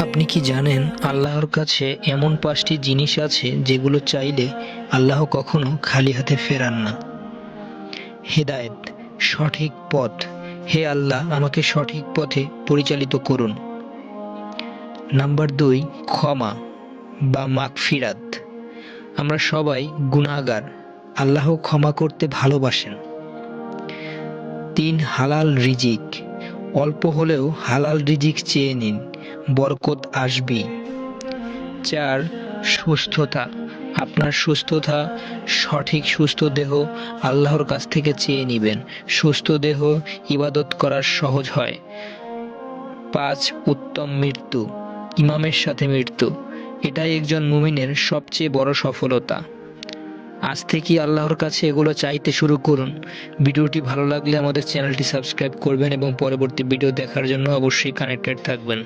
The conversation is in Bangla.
আপনি কি জানেন আল্লাহর কাছে এমন 5টি জিনিস আছে যেগুলো চাইলে আল্লাহ কখনো খালি হাতে ফেরান না। হেদায়েত, সঠিক পথ। হে আল্লাহ, আমাকে সঠিক পথে পরিচালিত করুন। নাম্বার 2, ক্ষমা বা মাগফিরাত। আমরা সবাই গুনাহগার, আল্লাহ ক্ষমা করতে ভালোবাসেন। 3, হালাল রিজিক। অল্প হলেও হালাল রিজিক চেয়ে নিন, বরকত আসবেই। 4, সুস্থতা। আপনার সুস্থতা, সঠিক সুস্থ দেহ আল্লাহর কাছ থেকে চেয়ে নিবেন। সুস্থ দেহ ইবাদত করা সহজ হয়। 5, উত্তম মৃত্যু, ইমামের সাথে মৃত্যু। এটাই একজন মুমিনের সবচেয়ে বড় সফলতা। আজ থেকেই আল্লাহর কাছে এগুলো চাইতে শুরু করুন। ভিডিওটি ভালো লাগলে আমাদের চ্যানেলটি সাবস্ক্রাইব করবেন এবং পরবর্তী ভিডিও দেখার জন্য অবশ্যই কানেক্টেড থাকবেন।